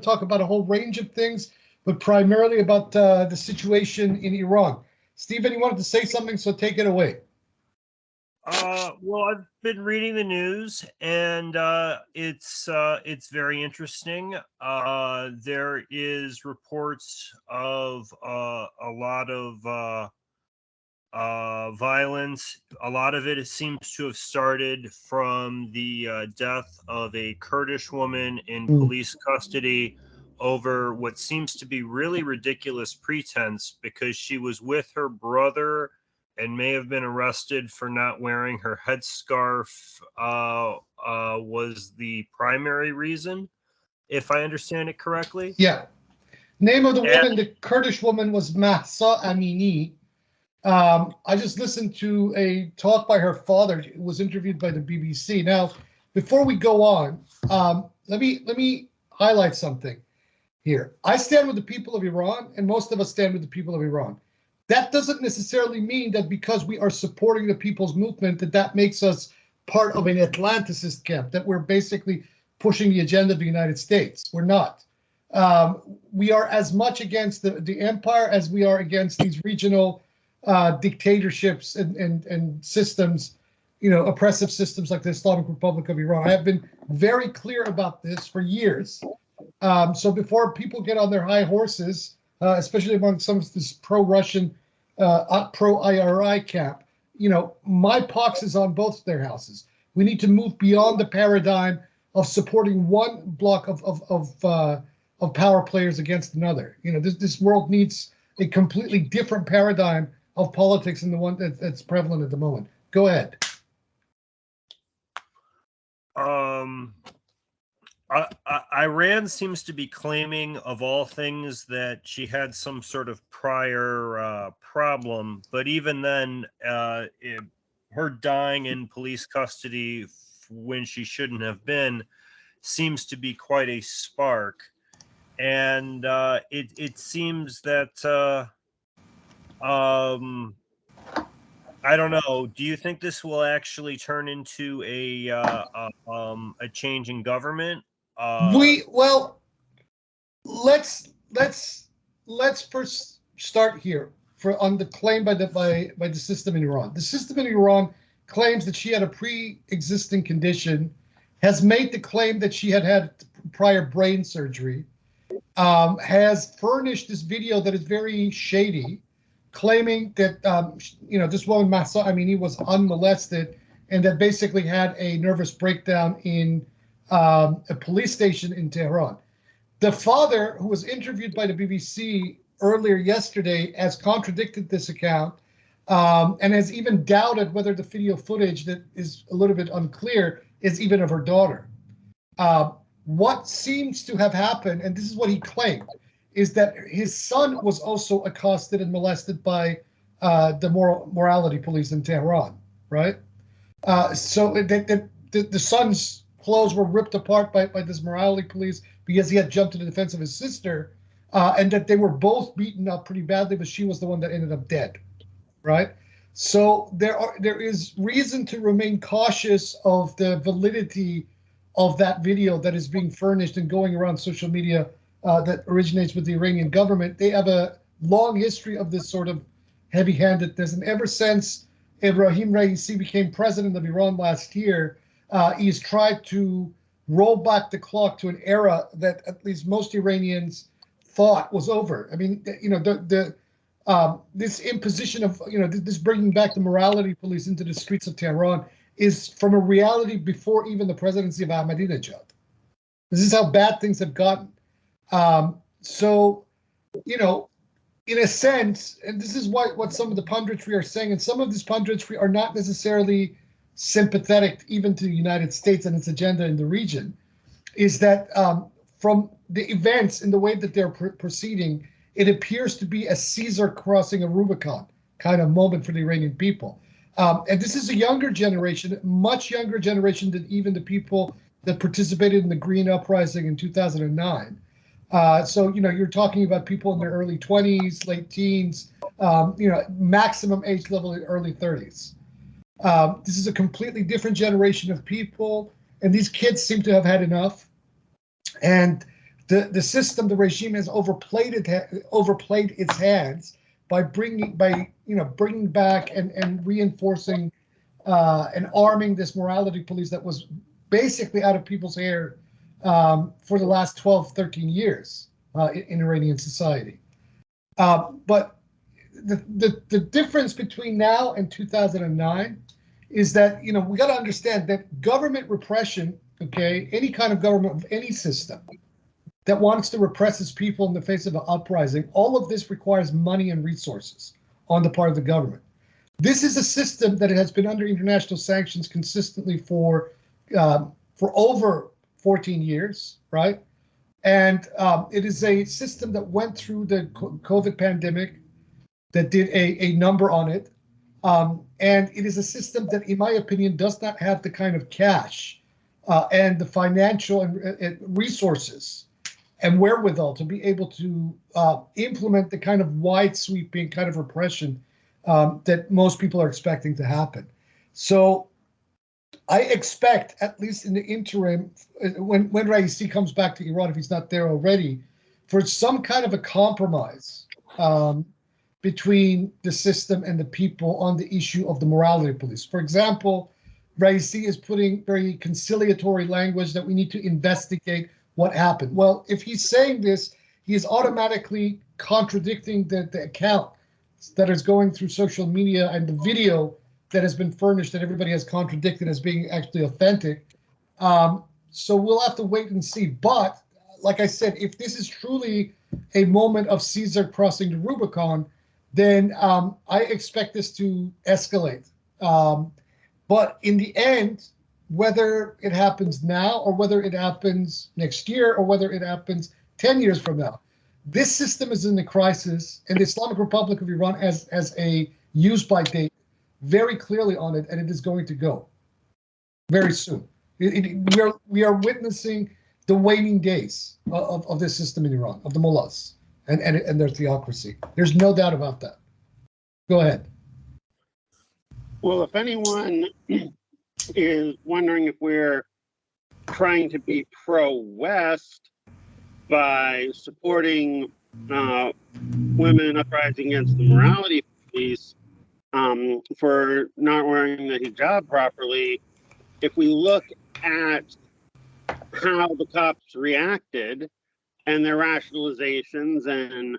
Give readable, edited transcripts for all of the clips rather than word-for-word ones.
talk about a whole range of things, but primarily about the situation in Iran. Stephen, you wanted to say something, so take it away. Well, I've been reading the news, and it's very interesting. There is reports of a lot of violence. A lot of it seems to have started from the death of a Kurdish woman in police custody over what seems to be really ridiculous pretense, because she was with her brother and may have been arrested for not wearing her headscarf, was the primary reason, if I understand it correctly. Yeah. Name of the woman, the Kurdish woman, was Mahsa Amini. I just listened to a talk by her father, who was interviewed by the BBC. Now, before we go on, let me highlight something here. I stand with the people of Iran, and most of us stand with the people of Iran. That doesn't necessarily mean that because we are supporting the people's movement, that makes us part of an Atlanticist camp, that we're basically pushing the agenda of the United States. We're not. We are as much against the empire as we are against these regional dictatorships and systems, oppressive systems like the Islamic Republic of Iran. I have been very clear about this for years. So before people get on their high horses, especially among some of this pro-Russian, pro-IRI camp, my pox is on both their houses. We need to move beyond the paradigm of supporting one block of power players against another. This world needs a completely different paradigm of politics than the one that's prevalent at the moment. Go ahead. Iran seems to be claiming, of all things, that she had some sort of prior problem, but even then, her dying in police custody when she shouldn't have been seems to be quite a spark. And it seems that I don't know. Do you think this will actually turn into a change in government? Let's first start here on the claim by the system in Iran. The system in Iran claims that she had a pre-existing condition, has made the claim that she had prior brain surgery, has furnished this video that is very shady, claiming that this woman Mahsa Amini was unmolested and that basically had a nervous breakdown in a police station in Tehran. The father, who was interviewed by the BBC earlier yesterday, has contradicted this account and has even doubted whether the video footage, that is a little bit unclear, is even of her daughter. What seems to have happened, and this is what he claimed, is that his son was also accosted and molested by the morality police in Tehran, right? So the son's clothes were ripped apart by this morality police because he had jumped to the defense of his sister, and that they were both beaten up pretty badly, but she was the one that ended up dead, right? So there is reason to remain cautious of the validity of that video that is being furnished and going around social media that originates with the Iranian government. They have a long history of this sort of heavy-handedness, and ever since Ebrahim Raisi became president of Iran last year, he's tried to roll back the clock to an era that at least most Iranians thought was over. I mean, this imposition of, this bringing back the morality police into the streets of Tehran is from a reality before even the presidency of Ahmadinejad. This is how bad things have gotten. So, in a sense, and this is what some of the punditry are saying, and some of this punditry are not necessarily sympathetic even to the United States and its agenda in the region, is that from the events and the way that they're proceeding, it appears to be a Caesar crossing a Rubicon kind of moment for the Iranian people. And this is a younger generation, much younger generation than even the people that participated in the Green Uprising in 2009. So, you're talking about people in their early 20s, late teens, maximum age level in early 30s. This is a completely different generation of people, and these kids seem to have had enough. And The system, the regime has overplayed its hands by bringing back and reinforcing and arming this morality police that was basically out of people's hair for the last 12, 13 years in Iranian society. But the difference between now and 2009 is that, we got to understand that government repression, okay, any kind of government of any system that wants to repress its people in the face of an uprising, all of this requires money and resources on the part of the government. This is a system that has been under international sanctions consistently for over 14 years, right? And it is a system that went through the COVID pandemic, that did a number on it. And it is a system that, in my opinion, does not have the kind of cash and the financial and resources and wherewithal to be able to implement the kind of wide sweeping kind of repression that most people are expecting to happen. So I expect, at least in the interim, when Raisi comes back to Iran, if he's not there already, for some kind of a compromise between the system and the people on the issue of the morality police. For example, Raisi is putting very conciliatory language that we need to investigate what happened. Well, if he's saying this, he is automatically contradicting the account that is going through social media and the video that has been furnished that everybody has contradicted as being actually authentic. So we'll have to wait and see. But like I said, if this is truly a moment of Caesar crossing the Rubicon, then I expect this to escalate. But in the end, whether it happens now or whether it happens next year or whether it happens 10 years from now, this system is in a crisis, and the Islamic Republic of Iran has a use-by date very clearly on it, and it is going to go very soon. We are witnessing the waning days of this system in Iran, of the mullahs and their theocracy. There's no doubt about that. Go ahead. Well, if anyone is wondering if we're trying to be pro-West by supporting women uprising against the morality police for not wearing the hijab properly, if we look at how the cops reacted and their rationalizations and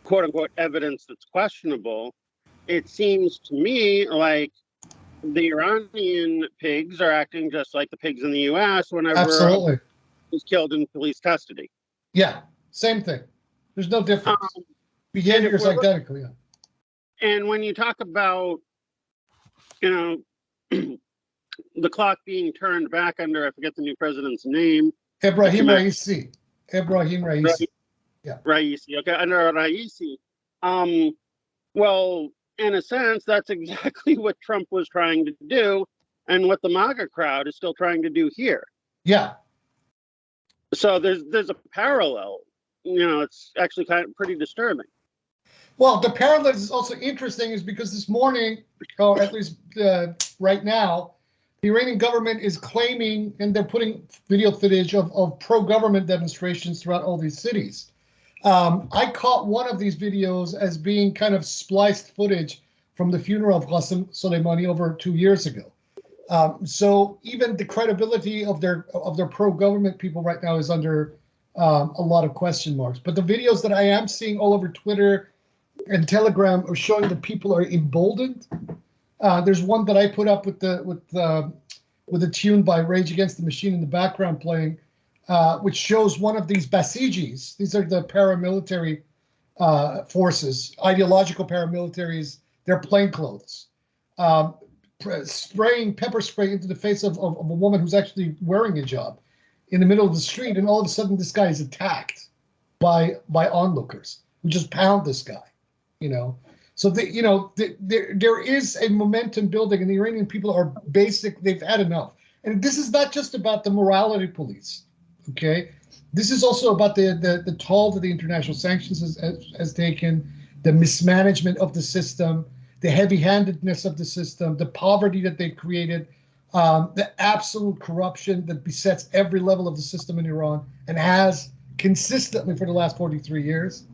quote unquote evidence that's questionable, it seems to me like the Iranian pigs are acting just like the pigs in the US whenever Absolutely is killed in police custody. Yeah, same thing. There's no difference. Behavior is identical, yeah. And when you talk about, the clock being turned back under, I forget the new president's name. Ebrahim Raisi. Yeah. Raisi. Okay, under Raisi. Well, in a sense, that's exactly what Trump was trying to do, and what the MAGA crowd is still trying to do here. Yeah. So there's a parallel. It's actually kind of pretty disturbing. Well, the parallel is also interesting, is because this morning, or at least right now, the Iranian government is claiming, and they're putting video footage of pro-government demonstrations throughout all these cities. I caught one of these videos as being kind of spliced footage from the funeral of Qasem Soleimani over 2 years ago. So even the credibility of their pro-government people right now is under a lot of question marks. But the videos that I am seeing all over Twitter and Telegram are showing that people are emboldened. There's one that I put up with a tune by Rage Against the Machine in the background playing, which shows one of these Basijis. These are the paramilitary forces, ideological paramilitaries. They're plainclothes, spraying pepper spray into the face of a woman who's actually wearing a hijab in the middle of the street, and all of a sudden this guy is attacked by onlookers who just pound this guy. So there is a momentum building, and the Iranian people are they've had enough. And this is not just about the morality police, okay? This is also about the toll that the international sanctions has taken, the mismanagement of the system, the heavy-handedness of the system, the poverty that they've created the absolute corruption that besets every level of the system in Iran and has consistently for the last 43 years.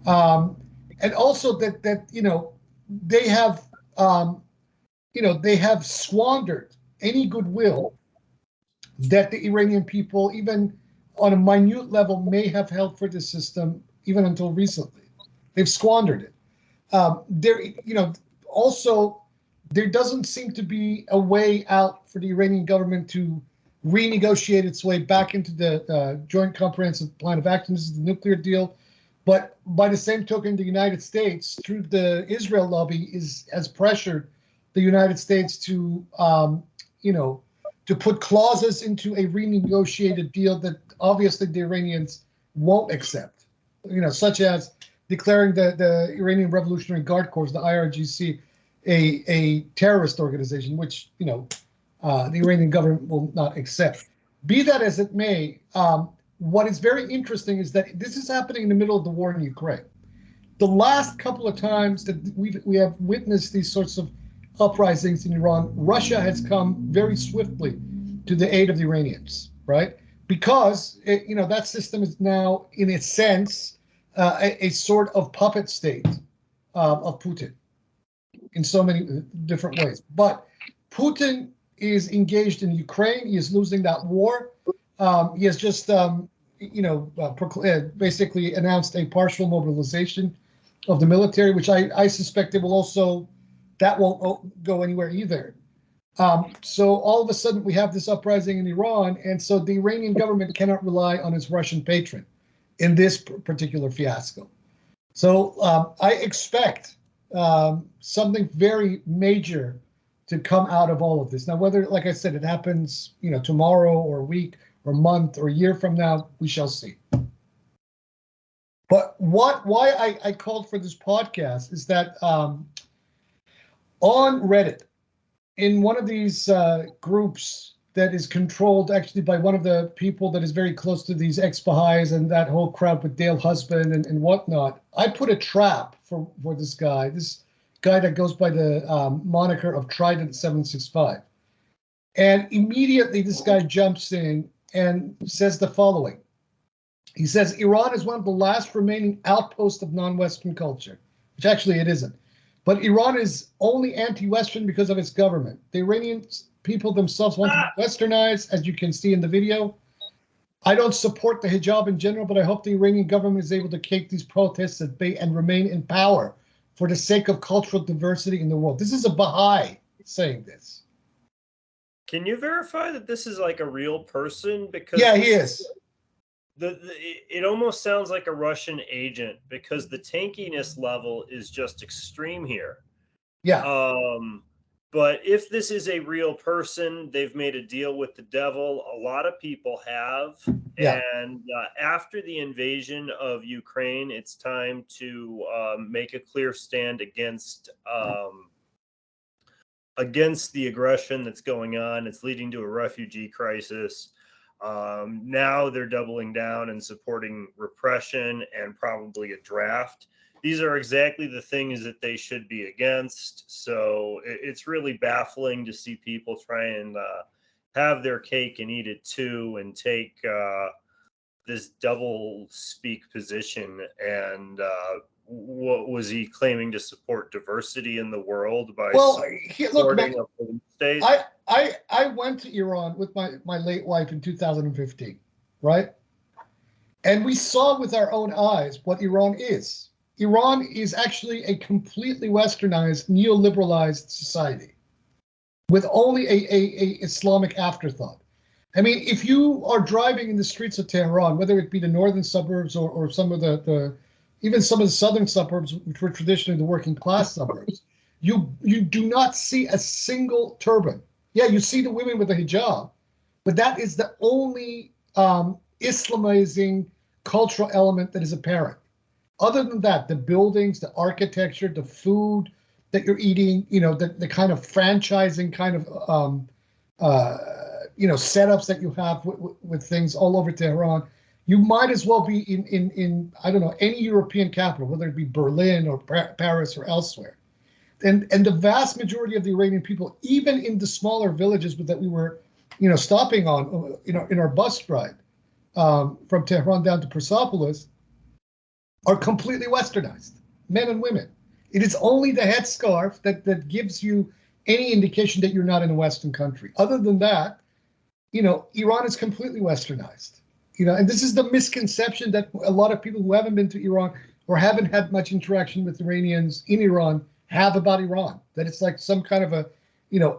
And also that they have they have squandered any goodwill that the Iranian people, even on a minute level, may have held for the system even until recently. They've squandered it. Also, there doesn't seem to be a way out for the Iranian government to renegotiate its way back into the Joint Comprehensive Plan of Action. This is the nuclear deal. But by the same token, the United States, through the Israel lobby, has pressured the United States to, to put clauses into a renegotiated deal that obviously the Iranians won't accept. Such as declaring the Iranian Revolutionary Guard Corps, the IRGC, a terrorist organization, which the Iranian government will not accept. Be that as it may, what is very interesting is that this is happening in the middle of the war in Ukraine. The last couple of times that we have witnessed these sorts of uprisings in Iran, Russia has come very swiftly to the aid of the Iranians, right? Because that system is now, in a sense, a sort of puppet state of Putin in so many different ways. But Putin is engaged in Ukraine. He is losing that war. He has just, basically announced a partial mobilization of the military, which I suspect it will also, that won't go anywhere either. So all of a sudden we have this uprising in Iran, and so the Iranian government cannot rely on its Russian patron in this particular fiasco. So I expect something very major to come out of all of this. Now, whether, like I said, it happens, tomorrow or a week or month or a year from now, we shall see. But why I called for this podcast is that on Reddit, in one of these groups that is controlled actually by one of the people that is very close to these ex-Baha'is and that whole crowd with Dale Husband and whatnot, I put a trap for this guy that goes by the moniker of Trident 765. And immediately this guy jumps in and says the following. He says, Iran is one of the last remaining outposts of non-Western culture, which actually it isn't. But Iran is only anti-Western because of its government. The Iranian people themselves want to be westernized, as you can see in the video. I don't support the hijab in general, but I hope the Iranian government is able to keep these protests at bay and remain in power for the sake of cultural diversity in the world. This is a Baha'i saying this. Can you verify that this is like a real person? Because yeah, he is. It almost sounds like a Russian agent because the tankiness level is just extreme here. Yeah. But if this is a real person, they've made a deal with the devil. A lot of people have. Yeah. And after the invasion of Ukraine, it's time to make a clear stand against the aggression that's going on. It's leading to a refugee crisis. Now they're doubling down and supporting repression and probably a draft. These are exactly the things that they should be against. So it's really baffling to see people try and have their cake and eat it too, and take this double speak position. And what was he claiming to support diversity in the world by supporting a police state? I went to Iran with my late wife in 2015, right? And we saw with our own eyes what Iran is. Iran is actually a completely westernized, neoliberalized society with only a Islamic afterthought. I mean, if you are driving in the streets of Tehran, whether it be the northern suburbs or some of even some of the southern suburbs, which were traditionally the working class suburbs, you do not see a single turban. Yeah, you see the women with the hijab, but that is the only Islamizing cultural element that is apparent. Other than that, the buildings, the architecture, the food that you're eating, the kind of franchising kind of, setups that you have with things all over Tehran, you might as well be in I don't know, any European capital, whether it be Berlin or Paris or elsewhere. and the vast majority of the Iranian people, even in the smaller villages that we were, stopping on, in our bus ride from Tehran down to Persepolis, are completely westernized, men and women. It is only the headscarf that gives you any indication that you're not in a Western country. Other than that, Iran is completely westernized. And this is the misconception that a lot of people who haven't been to Iran or haven't had much interaction with Iranians in Iran have about Iran, that it's like some kind of a,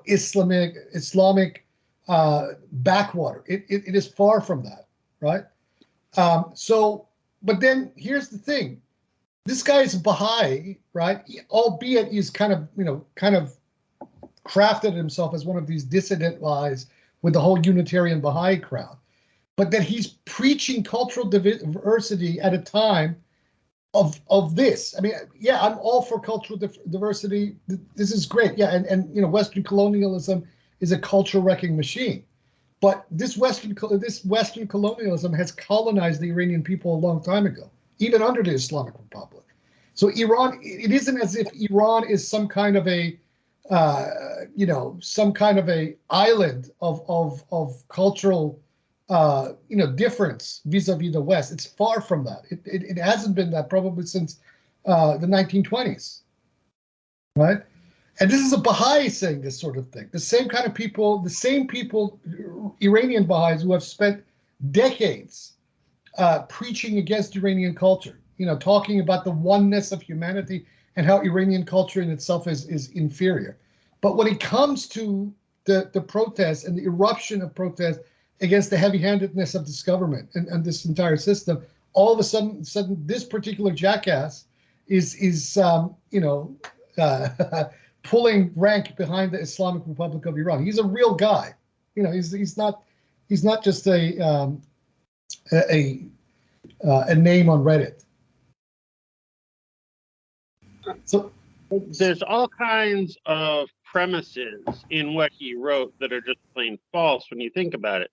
Islamic backwater. It is far from that, right? But then here's the thing. This guy is Baha'i, right? Albeit he's kind of crafted himself as one of these dissident guys with the whole Unitarian Baha'i crowd. But that he's preaching cultural diversity at a time of this. I mean, yeah, I'm all for cultural diversity. This is great. Yeah, and Western colonialism is a culture wrecking machine. But this Western colonialism has colonized the Iranian people a long time ago, even under the Islamic Republic. So Iran, it isn't as if Iran is some kind of a, island of cultural, difference vis-a-vis the West. It's far from that. It hasn't been that probably since the 1920s, right? And this is a Baha'i saying this sort of thing. The same people, Iranian Baha'is who have spent decades preaching against Iranian culture, talking about the oneness of humanity and how Iranian culture in itself is inferior. But when it comes to the protests and the eruption of protests against the heavy-handedness of this government and this entire system, all of a sudden this particular jackass is pulling rank behind the Islamic Republic of Iran. He's a real guy. He's not just a name on Reddit. So there's all kinds of premises in what he wrote that are just plain false when you think about it.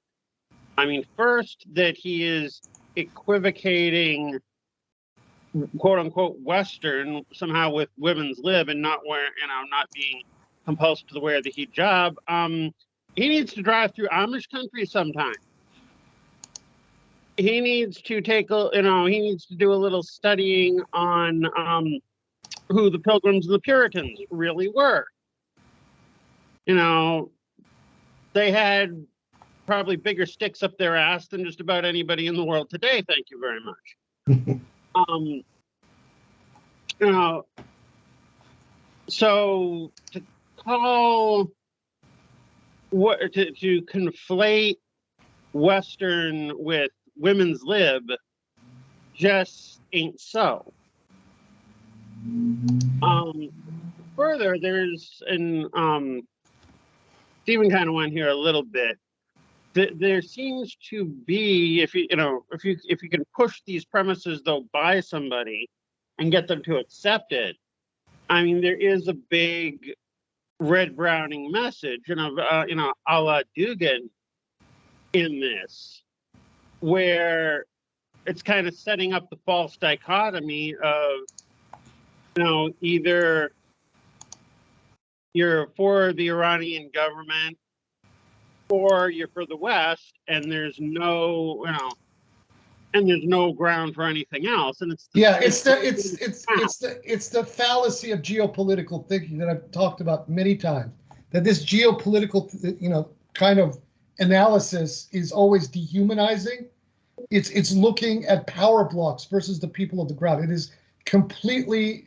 I mean, first, that he is equivocating, quote unquote, Western somehow with women's lib and not being compulsed to wear the hijab. He needs to drive through Amish country sometime. He needs to he needs to do a little studying on who the Pilgrims and the Puritans really were. They had probably bigger sticks up their ass than just about anybody in the world today. Thank you very much. So to conflate Western with women's lib just ain't so. Further, there's Stephen kind of went here a little bit. There seems to be, if you can push these premises though by somebody and get them to accept it, I mean, there is a big red browning message, a la Dugan in this, where it's kind of setting up the false dichotomy of, either you're for the Iranian government or you're for the West, and there's no ground for anything else. And it's the fallacy of geopolitical thinking that I've talked about many times. That this geopolitical, kind of analysis is always dehumanizing. It's looking at power blocks versus the people of the ground. It is completely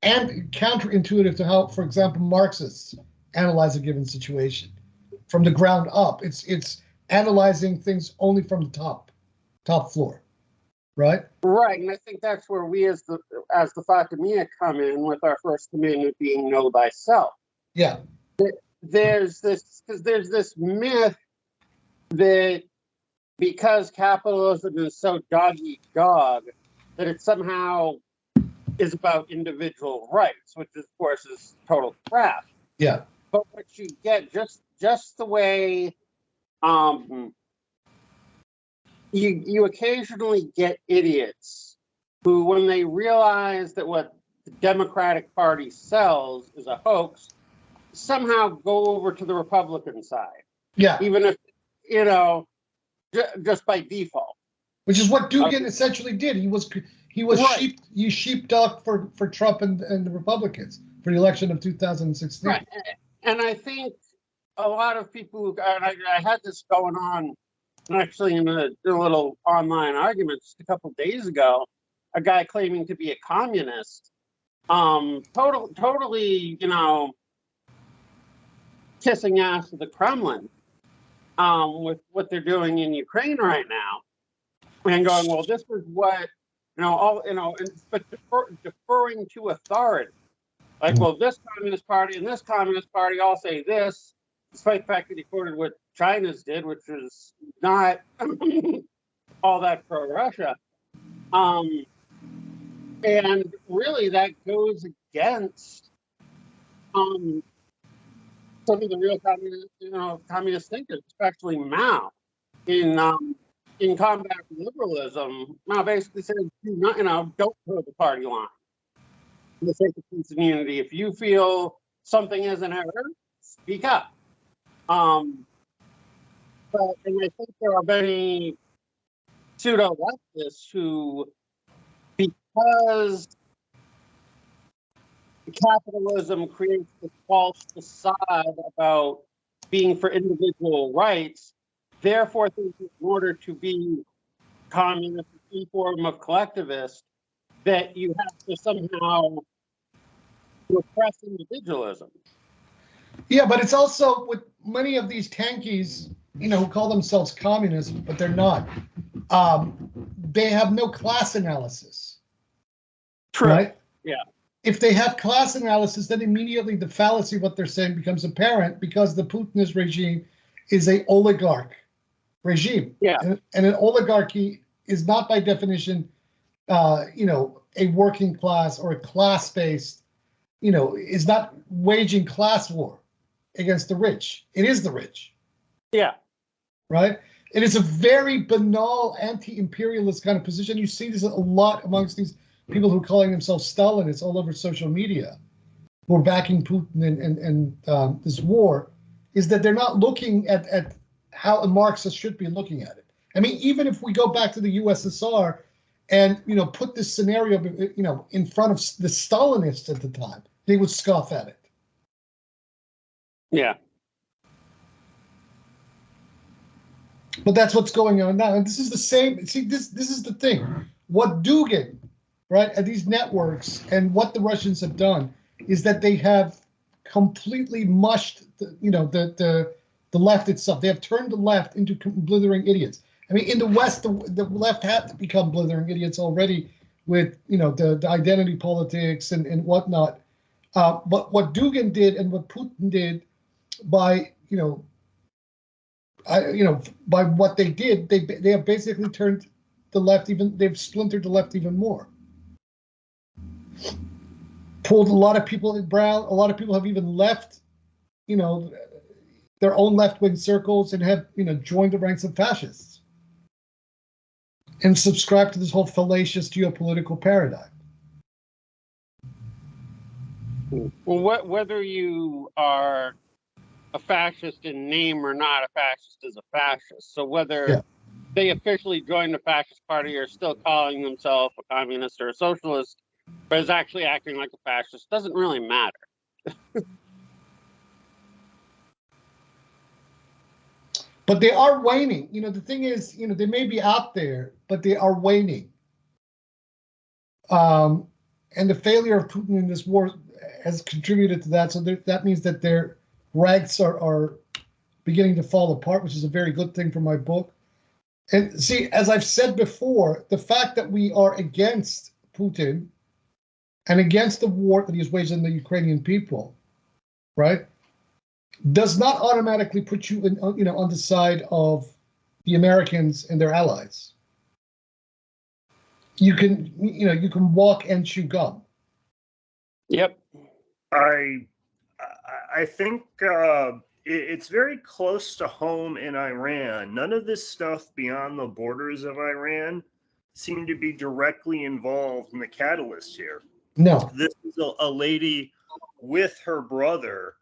and counterintuitive to how, for example, Marxists analyze a given situation from the ground up. It's analyzing things only from the top floor, right? Right, and I think that's where we, as the Fatimiyya, come in with our first commandment being know thyself. Yeah. There's this myth that because capitalism is so dog eat dog, that it somehow is about individual rights, which of course is total crap. Yeah. But what you get, just the way you occasionally get idiots who, when they realize that what the Democratic Party sells is a hoax, somehow go over to the Republican side, Yeah, even if, you know, just by default. which is what Dugan essentially did. He was Right. sheepdog for Trump and the Republicans for the election of 2016. Right. And I think a lot of people, and I had this going on actually in a little online argument just a couple of days ago, a guy claiming to be a communist, totally, you know, kissing ass to the Kremlin, with what they're doing in Ukraine right now, and going, well, this is what, you know, all, you know, but deferring to authority. Like, well, this Communist Party and this Communist Party all say this, despite the fact that he quoted what China's did, which is not all that pro-Russia. And really that goes against some of the real communist thinkers, especially Mao, in combat liberalism. Mao basically said, don't toe the party line. For the sake of peace and unity, if you feel something is an error, speak up. And I think there are many pseudo-leftists who, because capitalism creates this false facade about being for individual rights, therefore think in order to be communist, any form of collectivist, that you have to somehow repress individualism. Yeah, but it's also with many of these tankies, who call themselves communists, but they're not. They have no class analysis. True. Right? Yeah. If they have class analysis, then immediately the fallacy of what they're saying becomes apparent, because the Putinist regime is a oligarch regime. Yeah. And an oligarchy is not by definition, a working class or a class-based, is not waging class war against the rich. It is the rich. Yeah. Right? It is a very banal anti-imperialist kind of position. You see this a lot amongst these people who are calling themselves Stalinists all over social media, who are backing Putin and this war, is that they're not looking at how a Marxist should be looking at it. I mean, even if we go back to the USSR and, put this scenario, in front of the Stalinists at the time, they would scoff at it. Yeah. But that's what's going on now. And this is the same. See, this is the thing. What Dugin, right, at these networks, and what the Russians have done is that they have completely mushed the left itself. They have turned the left into blithering idiots. I mean, in the West, the left had to become blithering idiots already with the identity politics and whatnot. But what Dugin did and what Putin did by by what they did, they have basically turned the left they've splintered the left even more. Pulled a lot of people in brown. A lot of people have even left, their own left-wing circles and have, joined the ranks of fascists and subscribed to this whole fallacious geopolitical paradigm. Well, whether you are a fascist in name or not, a fascist is a fascist. So whether they officially joined the fascist party or still calling themselves a communist or a socialist, but is actually acting like a fascist, doesn't really matter. But they are waning. The thing is, they may be out there, but they are waning. And the failure of Putin in this war has contributed to that. So that means that their ranks are beginning to fall apart, which is a very good thing for my book. And see, as I've said before, the fact that we are against Putin and against the war that he's waging on the Ukrainian people, right, does not automatically put you on the side of the Americans and their allies. You can walk and chew gum. Yep. I think it's very close to home in Iran. None of this stuff beyond the borders of Iran seem to be directly involved in the catalyst here. No. This is a lady with her brother.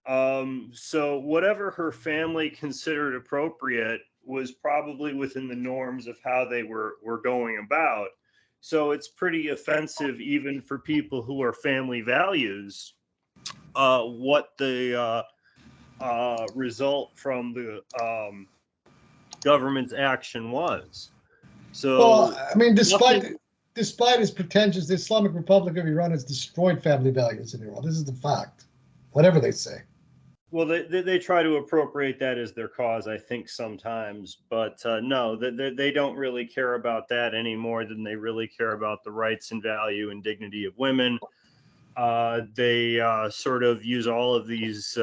So whatever her family considered appropriate was probably within the norms of how they were going about. So it's pretty offensive even for people who are family values, what the result from the government's action was. So, Well, I mean, nothing- despite his pretensions, the Islamic Republic of Iran has destroyed family values in Iran. This is the fact, whatever they say. well, they try to appropriate that as their cause, I think, sometimes, but no, they don't really care about that any more than they really care about the rights and value and dignity of women. They sort of use all of these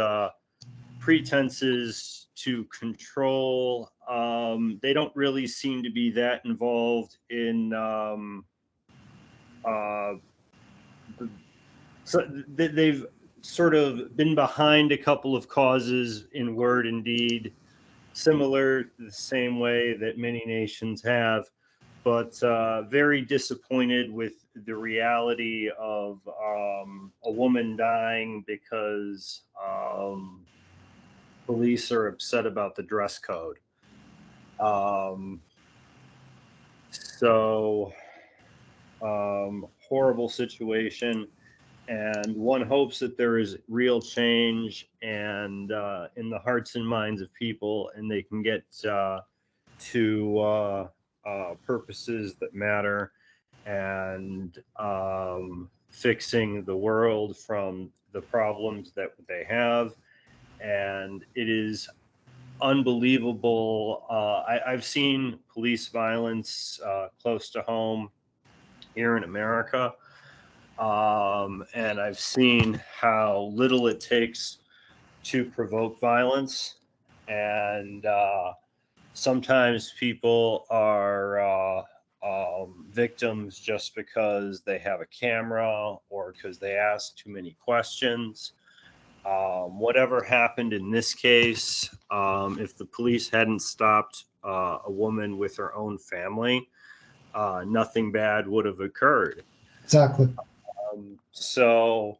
pretenses to control. They don't really seem to be that involved in so they've sort of been behind a couple of causes in word and deed, similar the same way that many nations have, but very disappointed with the reality of a woman dying because police are upset about the dress code. So horrible situation, and one hopes that there is real change and in the hearts and minds of people, and they can get to purposes that matter, and fixing the world from the problems that they have. And it is unbelievable. I've seen police violence close to home here in America. And I've seen how little it takes to provoke violence. And sometimes people are victims just because they have a camera or because they ask too many questions. Whatever happened in this case, if the police hadn't stopped a woman with her own family, nothing bad would have occurred. Exactly. So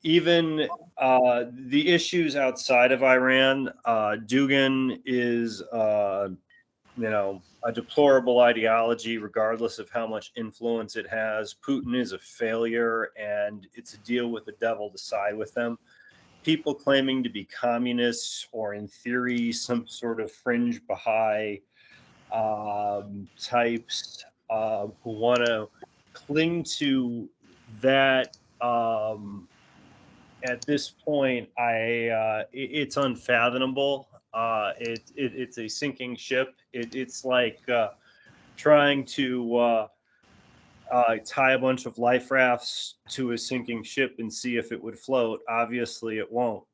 even the issues outside of Iran, Dugan is, a deplorable ideology, regardless of how much influence it has. Putin is a failure, and it's a deal with the devil to side with them. People claiming to be communists or, in theory, some sort of fringe Baha'i types who want to cling to that. At this point, it's unfathomable. It's a sinking ship. It's like trying to tie a bunch of life rafts to a sinking ship and see if it would float. Obviously, it won't.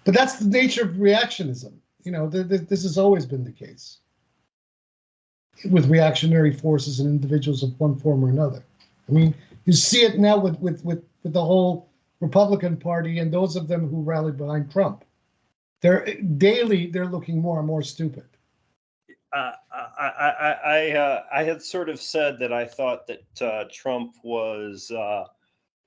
But that's the nature of reactionism. This has always been the case with reactionary forces and individuals of one form or another. I mean, you see it now with the whole Republican Party and those of them who rallied behind Trump. They're looking more and more stupid. I had sort of said that I thought that Trump was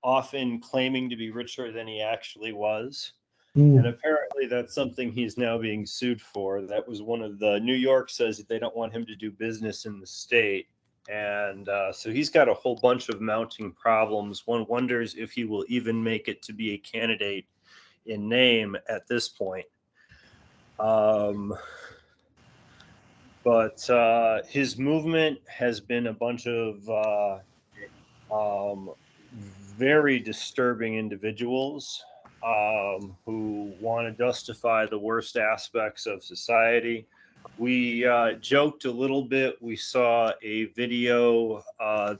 often claiming to be richer than he actually was. And apparently that's something he's now being sued for. That was one of the New York says that they don't want him to do business in the state. And so he's got a whole bunch of mounting problems. One wonders if he will even make it to be a candidate in name at this point. But his movement has been a bunch of very disturbing individuals who want to justify the worst aspects of society. We joked a little bit. We saw a video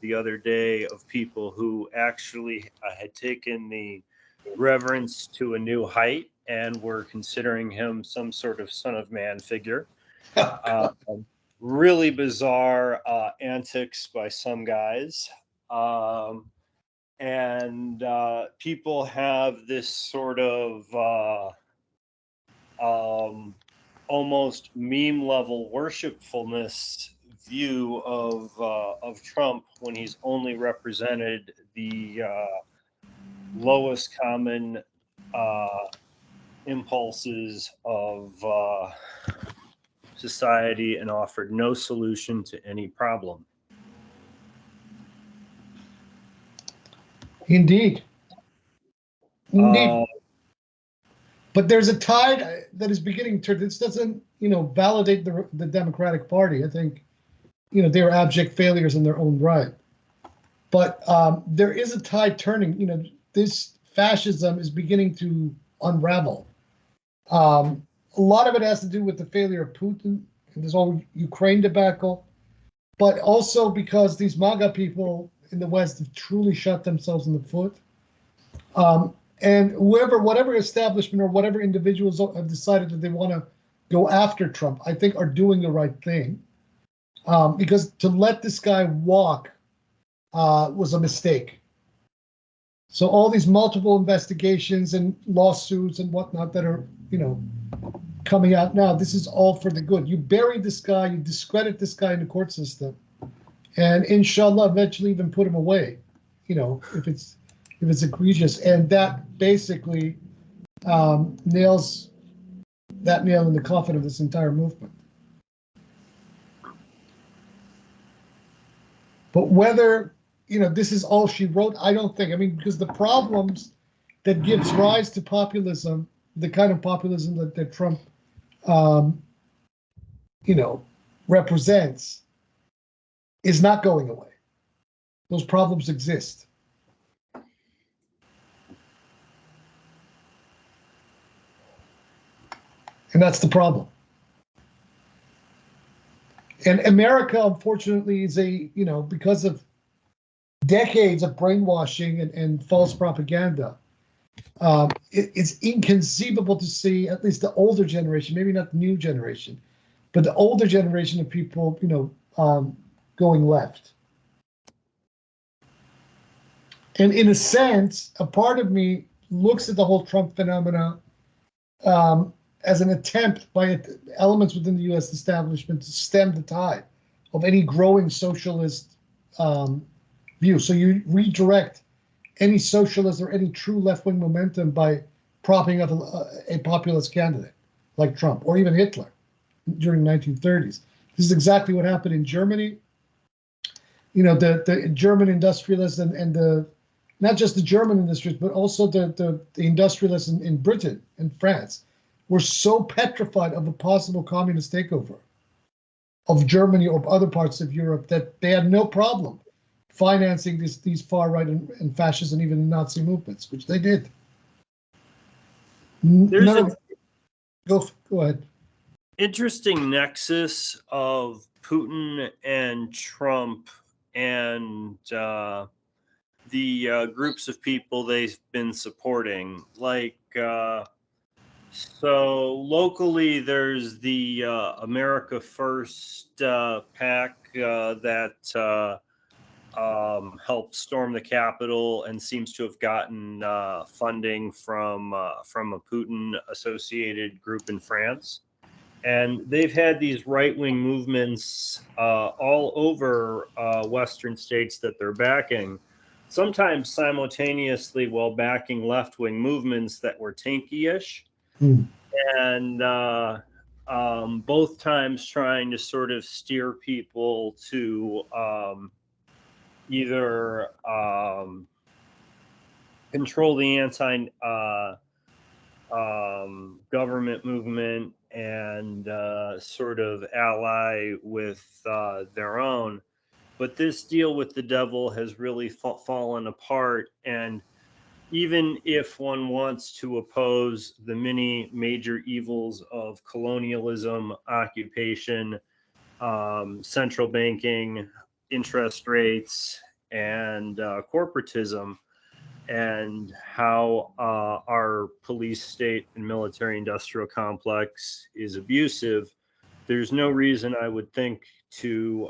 the other day of people who actually had taken the reverence to a new height and were considering him some sort of son of man figure. Really bizarre antics by some guys. And people have this sort of almost meme level worshipfulness view of Trump when he's only represented the lowest common impulses of society and offered no solution to any problem. Indeed. Indeed. Uh, But there's a tide that is beginning to. This doesn't, validate the Democratic Party. I think, they're abject failures in their own right. But there is a tide turning. This fascism is beginning to unravel. A lot of it has to do with the failure of Putin and this whole Ukraine debacle, but also because these MAGA people in the West have truly shot themselves in the foot. And whatever establishment or whatever individuals have decided that they want to go after Trump, I think are doing the right thing. Because to let this guy walk was a mistake. So all these multiple investigations and lawsuits and whatnot that are, coming out now, this is all for the good. You bury this guy, you discredit this guy in the court system, and inshallah, eventually even put him away, if it's egregious. And that basically nails that nail in the coffin of this entire movement. But whether, this is all she wrote, I don't think. I mean, because the problems that gives rise to populism, the kind of populism that Trump, represents, is not going away. Those problems exist. And that's the problem. And America, unfortunately, is because of decades of brainwashing and false propaganda, it's inconceivable to see at least the older generation, maybe not the new generation, but the older generation of people, going left. And in a sense, a part of me looks at the whole Trump phenomena as an attempt by elements within the U.S. establishment to stem the tide of any growing socialist view. So you redirect any socialist or any true left-wing momentum by propping up a populist candidate like Trump or even Hitler during the 1930s. This is exactly what happened in Germany. The German industrialists and the not just the German industries, but also the industrialists in Britain and France were so petrified of a possible communist takeover of Germany or other parts of Europe that they had no problem financing these far right and fascist and even Nazi movements, which they did. Go ahead. Interesting nexus of Putin and Trump and the groups of people they've been supporting. Like, so locally, there's the America First PAC that helped storm the Capitol and seems to have gotten funding from a Putin-associated group in France. And they've had these right-wing movements all over Western states that they're backing, sometimes simultaneously while backing left-wing movements that were tanky-ish. And both times trying to sort of steer people to either control the anti-government movement and sort of ally with their own. But this deal with the devil has really fallen apart. And even if one wants to oppose the many major evils of colonialism, occupation, central banking, interest rates, and corporatism, and how our police state and military industrial complex is abusive, there's no reason I would think to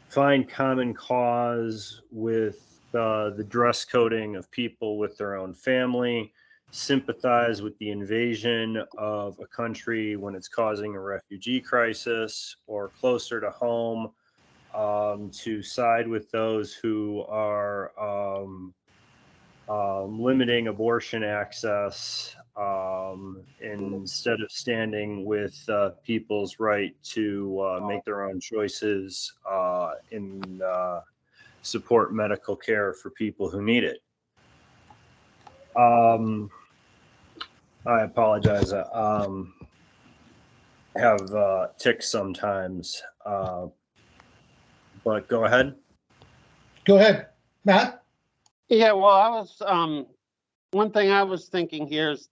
find common cause with the dress coding of people with their own family, sympathize with the invasion of a country when it's causing a refugee crisis, or closer to home, to side with those who are limiting abortion access, instead of standing with people's right to make their own choices and support medical care for people who need it. I apologize. Have tics sometimes, but go ahead. Go ahead, Matt. Yeah, well, I was one thing I was thinking here is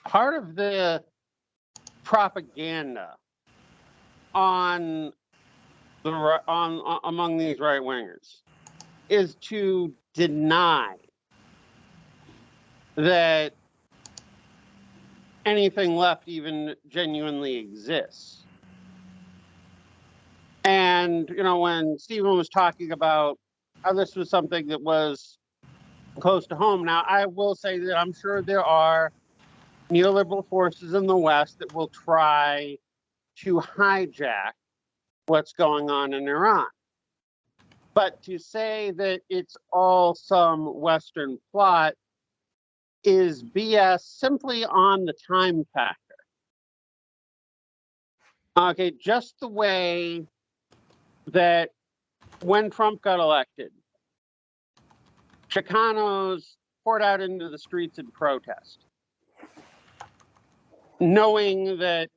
part of the propaganda on among these right wingers is to deny that anything left even genuinely exists. And when Stephen was talking about how this was something that was close to home. Now, I will say that I'm sure there are neoliberal forces in the West that will try to hijack what's going on in Iran. But to say that it's all some Western plot is BS simply on the time factor. Okay, just the way that when Trump got elected, Chicanos poured out into the streets in protest, knowing that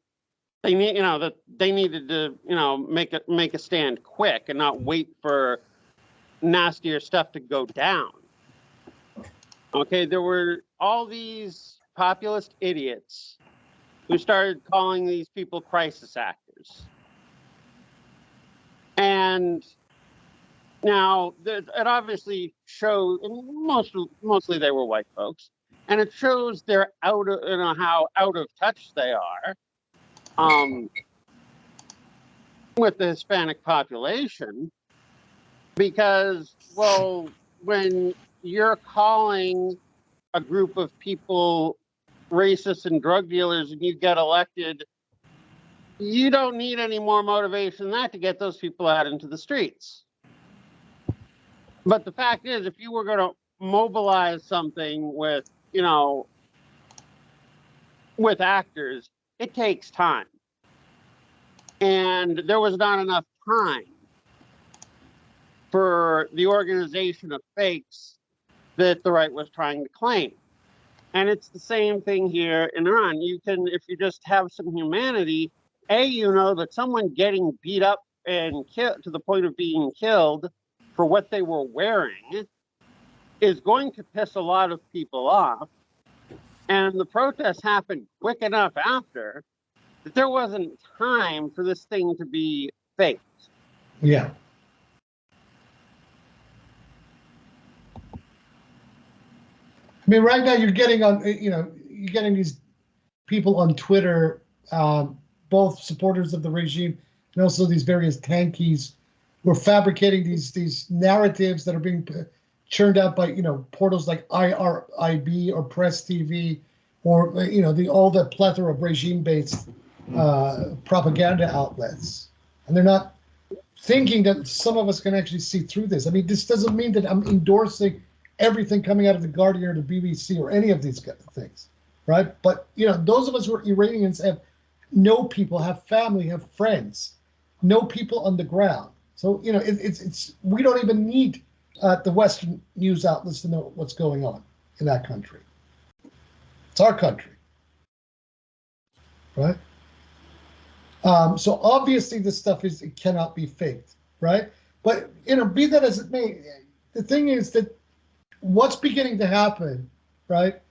they needed to, make a stand quick and not wait for nastier stuff to go down. Okay, there were all these populist idiots who started calling these people crisis actors. And now it obviously shows, and mostly they were white folks, and it shows they're out of, how out of touch they are with the Hispanic population, because, well, when you're calling a group of people racists and drug dealers and you get elected, you don't need any more motivation than that to get those people out into the streets. But the fact is, if you were going to mobilize something with actors, it takes time. And there was not enough time for the organization of fakes that the right was trying to claim. And it's the same thing here in Iran. You can, if you just have some humanity, that someone getting beat up and killed to the point of being killed for what they were wearing is going to piss a lot of people off. And the protests happened quick enough after that there wasn't time for this thing to be faked. Yeah. I mean, right now you're getting you're getting these people on Twitter, both supporters of the regime and also these various tankies, who are fabricating these narratives that are being churned out by portals like IRIB or Press TV, or all the plethora of regime-based propaganda outlets, and they're not thinking that some of us can actually see through this. I mean, this doesn't mean that I'm endorsing everything coming out of the Guardian or the BBC or any of these things, right? But those of us who are Iranians know people, have family, have friends, know people on the ground. So it's we don't even need the Western news outlets to know what's going on in that country. It's our country, right? So obviously this stuff it cannot be faked, right? But be that as it may, the thing is that what's beginning to happen, right?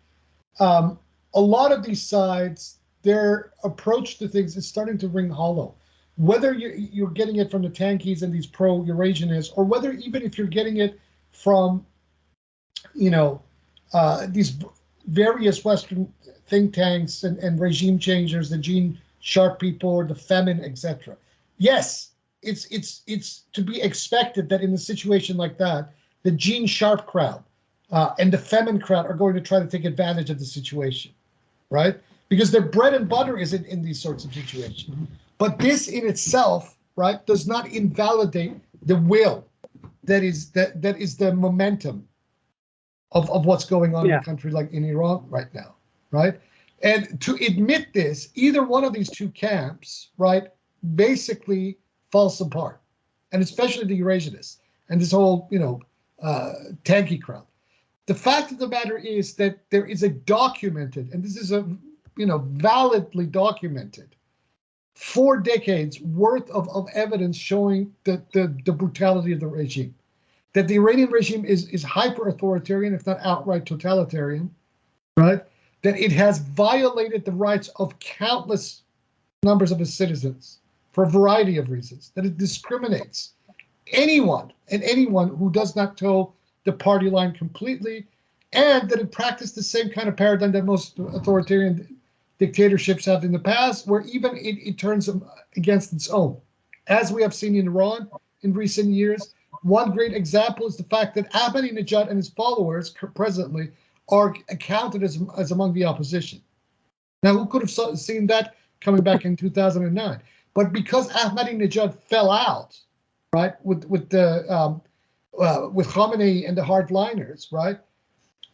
A lot of these sides, their approach to things is starting to ring hollow. Whether you're getting it from the tankies and these pro-Eurasianists, or whether even if you're getting it from, these various Western think tanks and regime changers, the Gene Sharp people or the Femin, etc. Yes, it's to be expected that in a situation like that, the Gene Sharp crowd, and the feminine crowd are going to try to take advantage of the situation, right? Because their bread and butter is in these sorts of situations. But this in itself, right, does not invalidate the will that is the momentum of what's going on in a country like in Iran right now, right? And to admit this, either one of these two camps, right, basically falls apart, and especially the Eurasianists and this whole, tanky crowd. The fact of the matter is that there is a documented, and this is a, validly documented, 4 decades worth of evidence showing the brutality of the regime. That the Iranian regime is hyper-authoritarian, if not outright totalitarian, right? That it has violated the rights of countless numbers of its citizens for a variety of reasons. That it discriminates anyone who does not toe the party line completely, and that it practiced the same kind of paradigm that most authoritarian dictatorships have in the past, where even it turns against its own, as we have seen in Iran in recent years. One great example is the fact that Ahmadinejad and his followers presently are counted as among the opposition. Now, who could have seen that coming back in 2009? But because Ahmadinejad fell out, right, with Khamenei and the hardliners, right,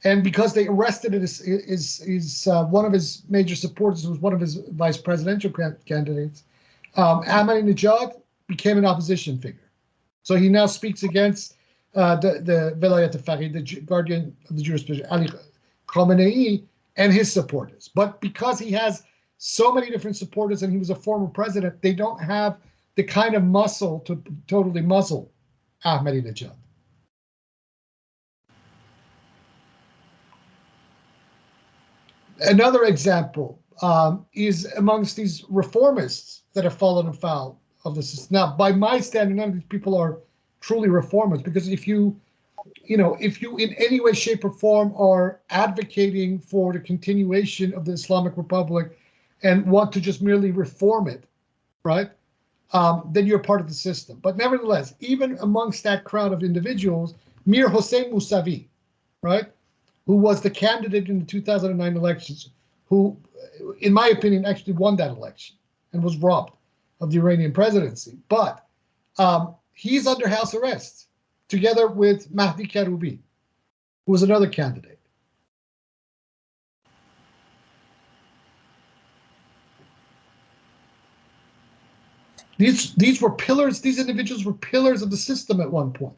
and because they arrested one of his major supporters, was one of his vice presidential candidates, Ahmadinejad became an opposition figure. So he now speaks against the Velayat al-Faqih, the guardian of the Jewish position, Ali Khamenei, and his supporters. But because he has so many different supporters and he was a former president, they don't have the kind of muscle to totally muzzle Ahmadinejad. Another example is amongst these reformists that have fallen afoul of the system. Now, by my standard, none of these people are truly reformers, because if you in any way, shape, or form are advocating for the continuation of the Islamic Republic and want to just merely reform it, right, then you're part of the system. But nevertheless, even amongst that crowd of individuals, Mir Hossein Mousavi, right, who was the candidate in the 2009 elections, who, in my opinion, actually won that election and was robbed of the Iranian presidency. But he's under house arrest, together with Mahdi Karoubi, who was another candidate. These were pillars, these individuals were pillars of the system at one point.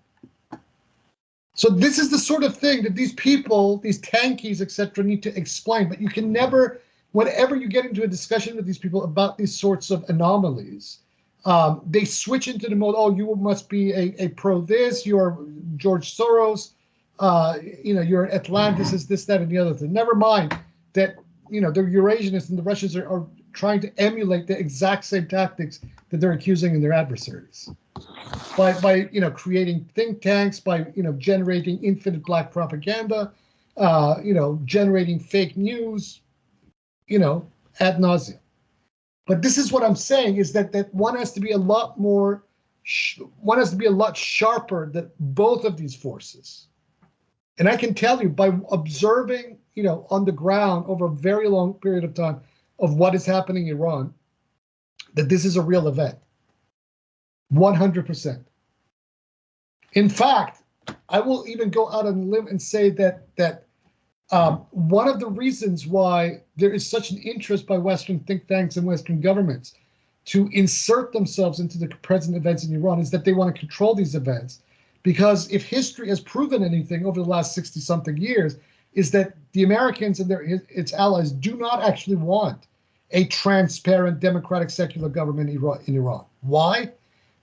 So this is the sort of thing that these people, these tankies, etc., need to explain. But you can never, whenever you get into a discussion with these people about these sorts of anomalies, they switch into the mode, oh, you must be a pro this, you're George Soros, you're Atlantis, this, that, and the other thing. Never mind that, the Eurasianists and the Russians are trying to emulate the exact same tactics that they're accusing in their adversaries. By creating think tanks, by generating infinite black propaganda, generating fake news, ad nauseum. But this is what I'm saying, is that one has to be a lot sharper than both of these forces. And I can tell you, by observing, on the ground over a very long period of time of what is happening in Iran, that this is a real event. 100%. In fact, I will even go out on a limb and say that one of the reasons why there is such an interest by Western think tanks and Western governments to insert themselves into the present events in Iran is that they want to control these events. Because if history has proven anything over the last 60-something years, is that the Americans and its allies do not actually want a transparent, democratic, secular government in Iran. Why?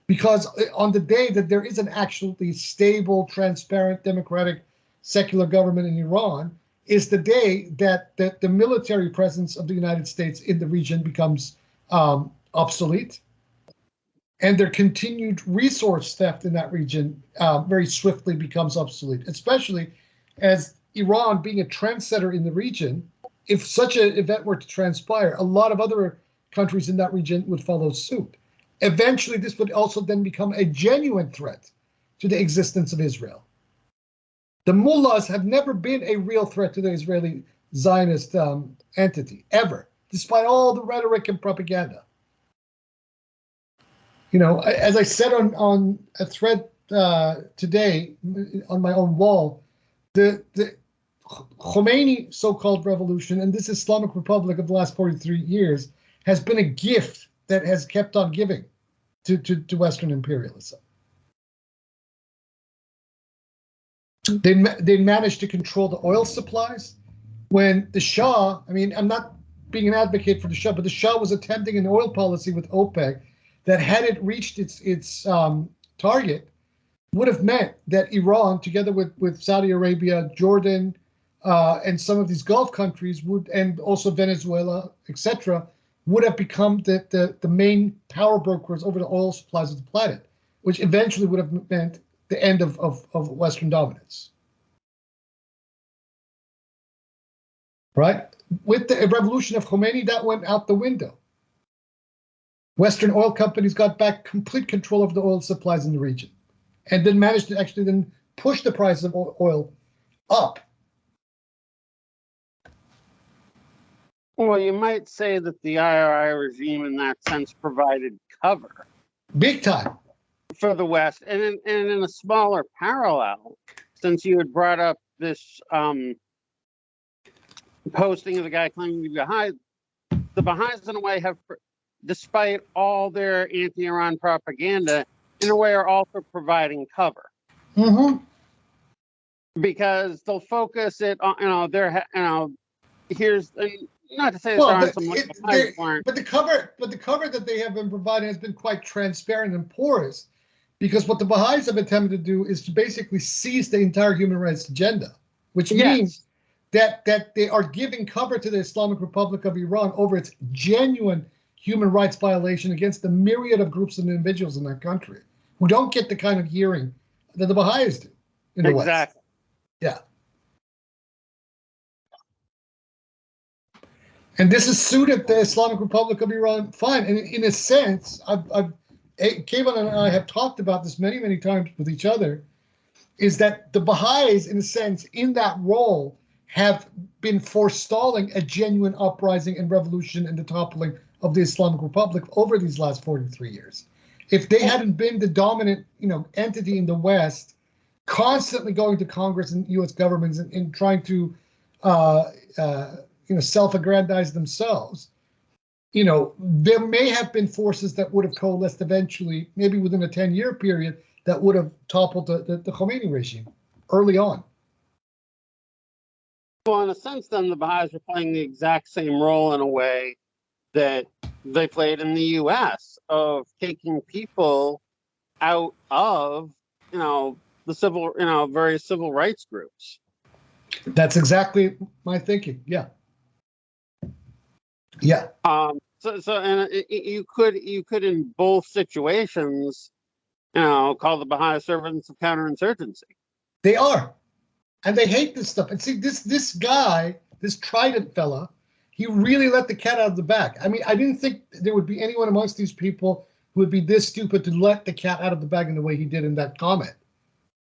Because on the day that there is an actually stable, transparent, democratic, secular government in Iran, is the day that the military presence of the United States in the region becomes obsolete, and their continued resource theft in that region very swiftly becomes obsolete, especially as Iran, being a trendsetter in the region, if such an event were to transpire, a lot of other countries in that region would follow suit. Eventually, this would also then become a genuine threat to the existence of Israel. The mullahs have never been a real threat to the Israeli Zionist entity, ever, despite all the rhetoric and propaganda. You know, as I said on a thread today on my own wall, the Khomeini so-called revolution and this Islamic Republic of the last 43 years has been a gift that has kept on giving to Western imperialism. They managed to control the oil supplies. When the Shah, I mean, I'm not being an advocate for the Shah, but the Shah was attempting an oil policy with OPEC that, had it reached its target, would have meant that Iran, together with Saudi Arabia, Jordan, and some of these Gulf countries would, and also Venezuela, etc., would have become the main power brokers over the oil supplies of the planet, which eventually would have meant the end of Western dominance. Right? With the revolution of Khomeini, that went out the window. Western oil companies got back complete control of the oil supplies in the region, and then managed to actually then push the price of oil up. Well, you might say that the IRI regime in that sense provided cover Big time. for the West. And in a smaller parallel, since you had brought up this posting of the guy claiming to be Baha'i, the Baha'is in a way have, despite all their anti-Iran propaganda, in a way are also providing cover. Mm-hmm. Because they'll focus it on, here's, not to say Well, there aren't some Baha'is who aren't. but the cover that they have been providing has been quite transparent and porous, because what the Baha'is have attempted to do is to basically seize the entire human rights agenda, which means that they are giving cover to the Islamic Republic of Iran over its genuine human rights violation against the myriad of groups and individuals in that country who don't get the kind of hearing that the Baha'is do in the West. Yeah. And this has suited the Islamic Republic of Iran fine. And in a sense, Kayvon and I have talked about this many, many times with each other, is that the Baha'is, in a sense, in that role, have been forestalling a genuine uprising and revolution and the toppling of the Islamic Republic over these last 43 years. If they hadn't been the dominant, entity in the West, constantly going to Congress and U.S. governments and trying to, self-aggrandize themselves, there may have been forces that would have coalesced eventually, maybe within a 10-year period, that would have toppled the Khomeini regime early on. Well, in a sense, then the Baha'is are playing the exact same role in a way that they played in the U.S. of taking people out of, the civil, various civil rights groups. That's exactly my thinking. Yeah. Yeah. You could in both situations, call the Baha'i servants of counterinsurgency. They are. And they hate this stuff. And see, this guy, this Trident fella, he really let the cat out of the bag. I mean, I didn't think there would be anyone amongst these people who would be this stupid to let the cat out of the bag in the way he did in that comment.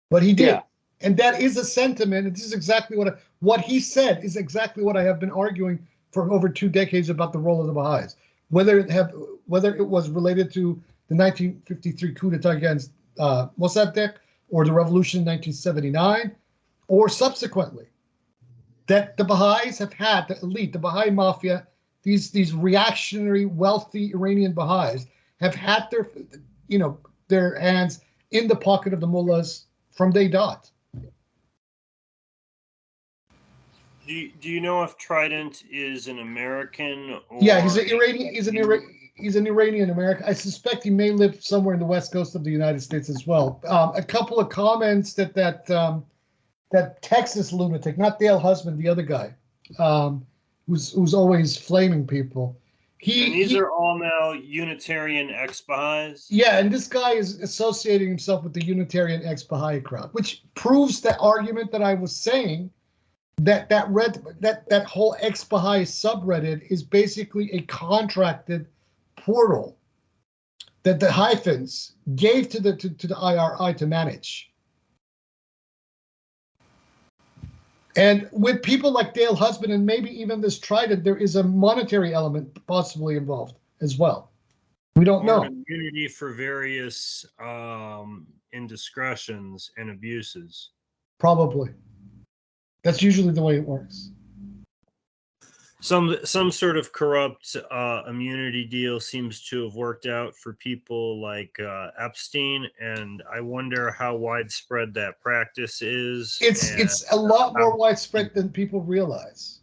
But he did. Yeah. And that is a sentiment. And this is exactly what he said is exactly what I have been arguing for over 2 decades about the role of the Baha'is. Whether it was related to the 1953 coup d'etat against Mossadegh or the revolution in 1979, or subsequently, that the Baha'is have had, the elite, the Baha'i mafia, these reactionary, wealthy Iranian Baha'is have had their hands in the pocket of the mullahs from day dot. Do you know if Trident is an American? Or yeah, he's an Iranian. He's an Iranian American. I suspect he may live somewhere in the west coast of the United States as well. A couple of comments that Texas lunatic, not Dale Husband, the other guy, who's always flaming people. These are all now Unitarian ex-Baha'is? Yeah, and this guy is associating himself with the Unitarian ex-Baha'i crowd, which proves that argument that I was saying, that whole ex-Baha'i subreddit is basically a contracted portal that the hyphens gave to the IRI to manage. And with people like Dale Husband and maybe even this Trident, there is a monetary element possibly involved as well. We don't Or know. immunity for various indiscretions and abuses. Probably. That's usually the way it works. Some sort of corrupt immunity deal seems to have worked out for people like Epstein, and I wonder how widespread that practice is. It's a lot more widespread than people realize.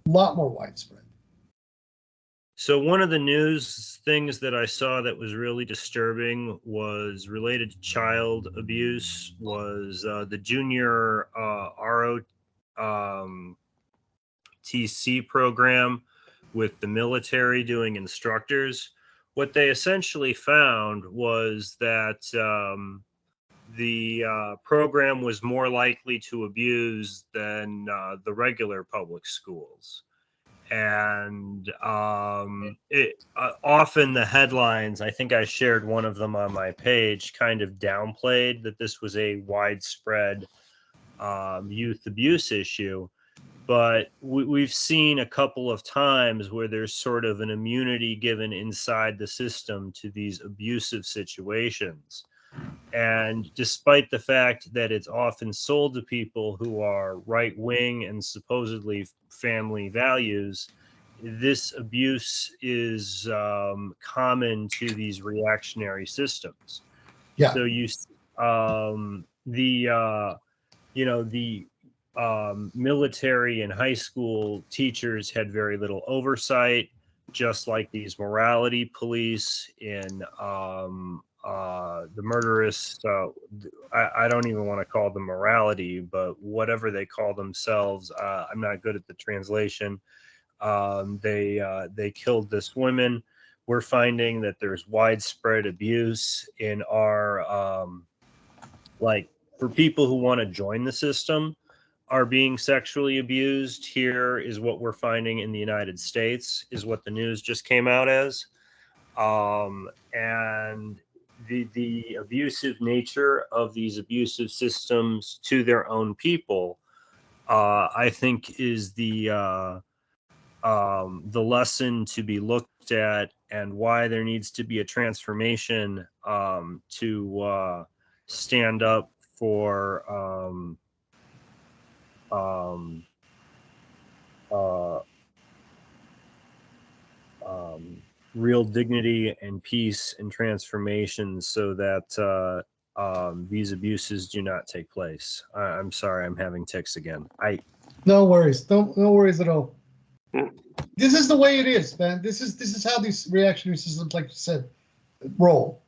A lot more widespread. So one of the news things that I saw that was really disturbing was related to child abuse. Was the junior ROTC program with the military doing instructors. What they essentially found was that the program was more likely to abuse than the regular public schools. And often the headlines, I think I shared one of them on my page, kind of downplayed that this was a widespread youth abuse issue. But we've seen a couple of times where there's sort of an immunity given inside the system to these abusive situations. And despite the fact that it's often sold to people who are right wing and supposedly family values, this abuse is common to these reactionary systems. Yeah. So the military and high school teachers had very little oversight, just like these morality police in the murderous. I don't even want to call them morality, but whatever they call themselves. I'm not good at the translation. They killed this woman. We're finding that there's widespread abuse in our like for people who want to join the system are being sexually abused. Here is what we're finding in the United States, is what the news just came out as. And the abusive nature of these abusive systems to their own people, I think, is the lesson to be looked at, and why there needs to be a transformation to stand up for uh, real dignity and peace and transformation, so that these abuses do not take place. I'm sorry, I'm having tics again. No worries. No worries at all. Yeah. This is the way it is, man. This is how these reactionary systems, like you said, roll.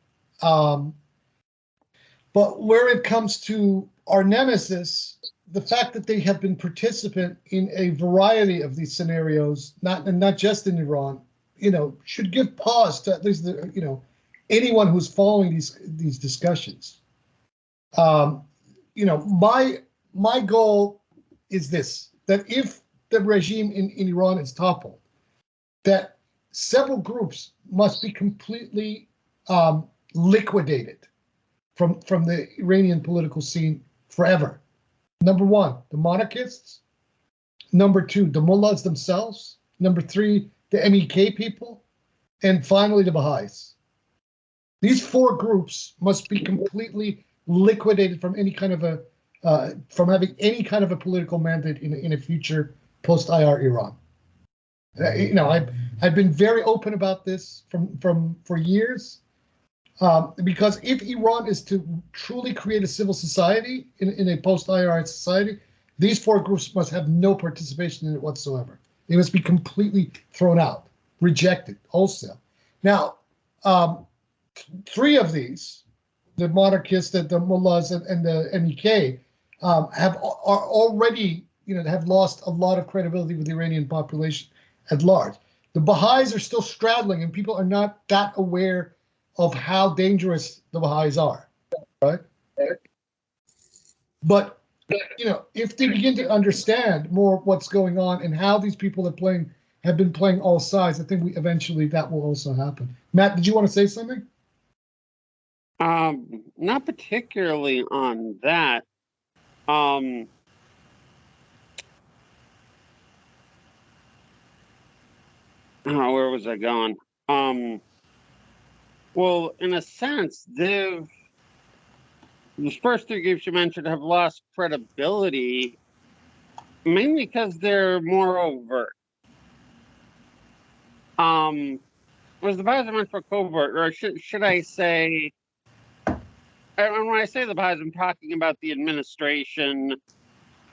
But where it comes to our nemesis, the fact that they have been participant in a variety of these scenarios, not just in Iran, should give pause to at least anyone who's following these discussions. My goal is this: that if the regime in Iran is toppled, that several groups must be completely liquidated from the Iranian political scene forever. Number one, the monarchists. Number two, the mullahs themselves. Number three, the MEK people. And finally, the Baha'is. These four groups must be completely liquidated from any kind of from having any kind of a political mandate in a future post-IR Iran. I've been very open about this for years. Because if Iran is to truly create a civil society in a post-IRI society, these four groups must have no participation in it whatsoever. They must be completely thrown out, rejected, wholesale. Now, three of these, the monarchists, the mullahs, and the MEK, are already, have lost a lot of credibility with the Iranian population at large. The Baha'is are still straddling, and people are not that aware of how dangerous the Baha'is are, right? But if they begin to understand more what's going on and how these people have been playing all sides, I think eventually that will also happen. Matt, did you want to say something? Not particularly on that. Oh, where was I going? Well, in a sense, the first three groups you mentioned have lost credibility mainly because they're more overt. Was the Baha'is meant for covert, or should I say? And when I say the Baha'is, I'm talking about the administration,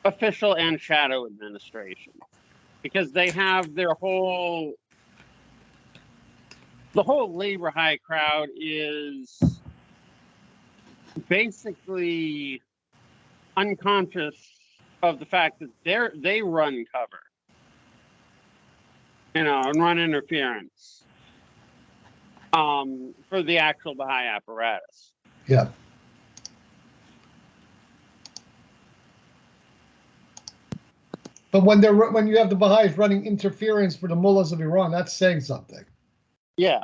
official and shadow administration, because they have the whole labor high crowd is basically unconscious of the fact that they run cover, and run interference for the actual Baha'i apparatus. Yeah. But when you have the Baha'is running interference for the mullahs of Iran, that's saying something. Yeah.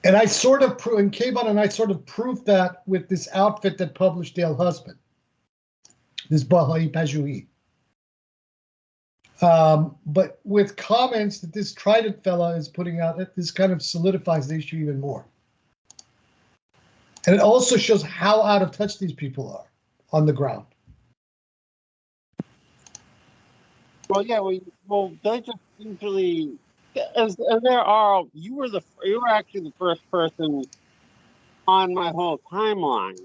And I sort of and Kayvon and I sort of proved that with this outfit that published Dale Husband, this Baha'i Pajui. But with comments that this Trident fella is putting out, this kind of solidifies the issue even more. And it also shows how out of touch these people are on the ground. Well, yeah. Well, they just usually, as there are. You were actually the first person on my whole timeline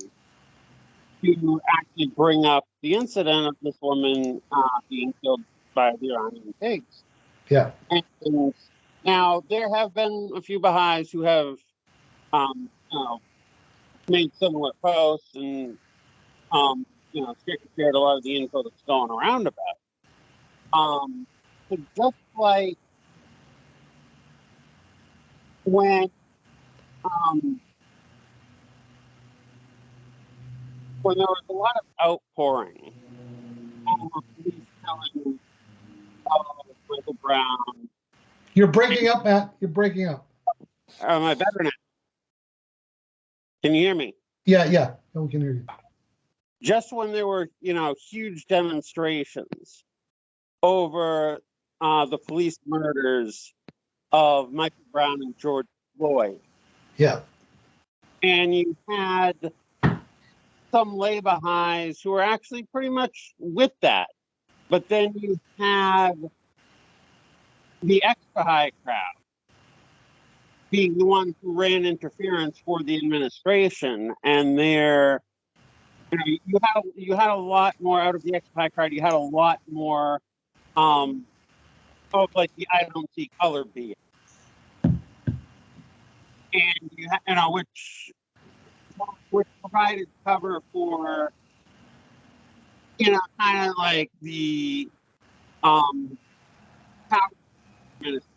to actually bring up the incident of this woman being killed by the Iranian pigs. Yeah. And now there have been a few Baha'is who have, made similar posts and, shared a lot of the info that's going around about. But just like when, when there was a lot of outpouring, police telling Michael Brown. You're breaking up, Matt. You're breaking up. Am I better now? Can you hear me? Yeah. No, we can hear you. Just when there were, huge demonstrations over the police murders of Michael Brown and George Floyd. Yeah. And you had some lay Baha'is who were actually pretty much with that. But then you had the ex-Baha'i crowd being the ones who ran interference for the administration, and you had a lot more out of the ex-Baha'i crowd. You had a lot more of like the I don't see color being, and which provided cover for kind of like the power administration.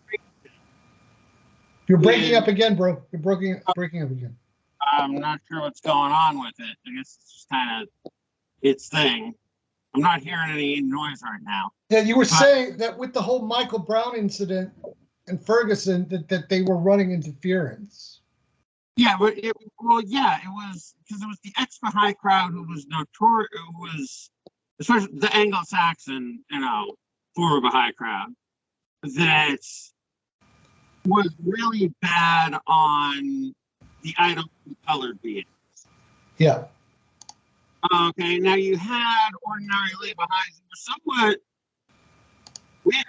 You're breaking up again, bro. You're breaking up again. I'm not sure what's going on with it. I guess it's just kind of its thing. I'm not hearing any noise right now. Yeah, you were saying that with the whole Michael Brown incident and Ferguson, that they were running interference. Yeah, but it was because it was the ex-Baha'i crowd who was notorious, who was, especially the Anglo-Saxon, former Baha'i crowd, that was really bad on the I don't see colored beings. Yeah. Okay, now you had ordinary lay Baha'is who were somewhat weird.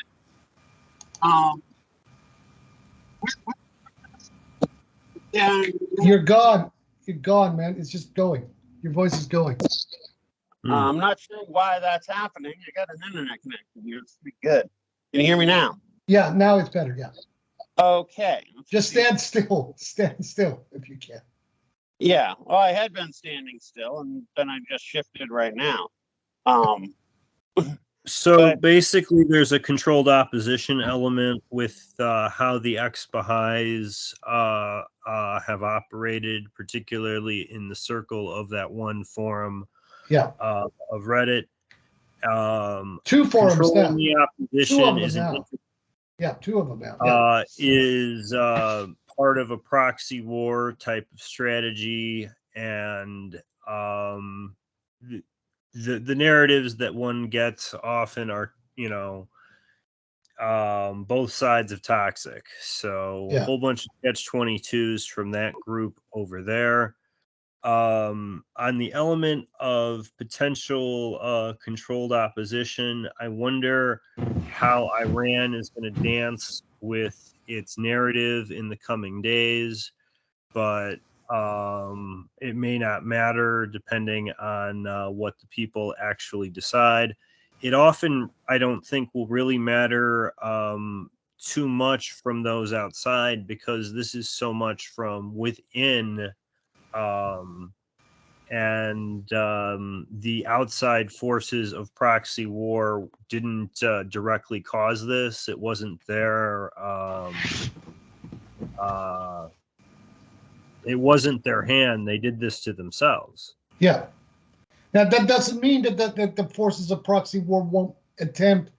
You're gone. You're gone, man. It's just going. Your voice is going. I'm not sure why that's happening. I got an internet connection here. It's pretty good. Can you hear me now? Yeah, now it's better. Yeah. Okay. Just stand still. Stand still if you can. Yeah. Well, I had been standing still, and then I just shifted right now. So basically, there's a controlled opposition element with how the ex-Baha'is have operated, particularly in the circle of that one forum of Reddit. Two forums now. The opposition is two of them now. Is part of a proxy war type of strategy, and the narratives that one gets often are, both sides of toxic. So a Yeah. whole bunch of catch-22s from that group over there. On the element of potential controlled opposition, I wonder how Iran is going to dance with its narrative in the coming days, but it may not matter depending on what the people actually decide. It often, I don't think, will really matter too much from those outside, because this is so much from within. And the outside forces of proxy war didn't directly cause this. It wasn't their it wasn't their hand. They did this to themselves. Yeah. Now, that doesn't mean that the forces of proxy war won't attempt